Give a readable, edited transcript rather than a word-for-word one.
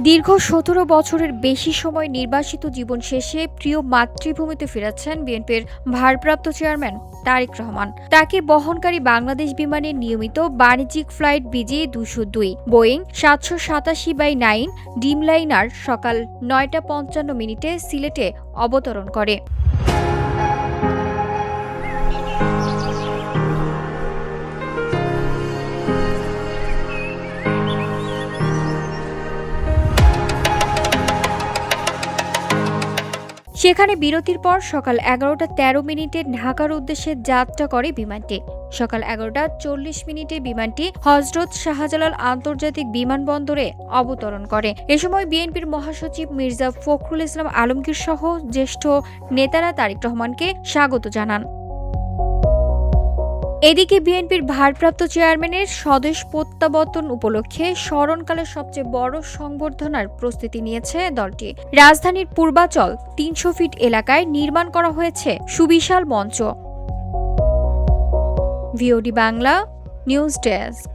দীর্ঘ ১৭ বছরের বেশি সময় নির্বাসিত জীবন শেষে প্রিয় মাতৃভূমিতে ফিরেছেন বিএনপির ভারপ্রাপ্ত চেয়ারম্যান তারেক রহমান। তাকে বহনকারী বাংলাদেশ বিমানের নিয়মিত বাণিজ্যিক ফ্লাইট BJ-202 বোয়িং 787-9 ড্রিমলাইনার সকাল ৯টা ৫৫ সিলেটে অবতরণ করে। সেখানে বিরতির পর সকাল ১১টা ১৩ ঢাকার উদ্দেশ্যে যাত্রা করে বিমানটি। সকাল ১১টা ৪০ বিমানটি হযরত শাহজালাল আন্তর্জাতিক বিমানবন্দরে অবতরণ করে। এ সময় বিএনপির মহাসচিব মির্জা ফখরুল ইসলাম আলমগীর সহ জ্যেষ্ঠ নেতারা তারেক রহমানকে স্বাগত জানান। এদিকে বিএনপির ভারপ্রাপ্ত চেয়ারম্যানের স্বদেশ প্রত্যাবর্তন উপলক্ষে স্মরণকালের সবচেয়ে বড় সংবর্ধনার প্রস্তুতি নিয়েছে দলটি। রাজধানীর পূর্বাচল ৩০০ ফিট এলাকায় নির্মাণ করা হয়েছে সুবিশাল মঞ্চ। VOD Bangla news desk.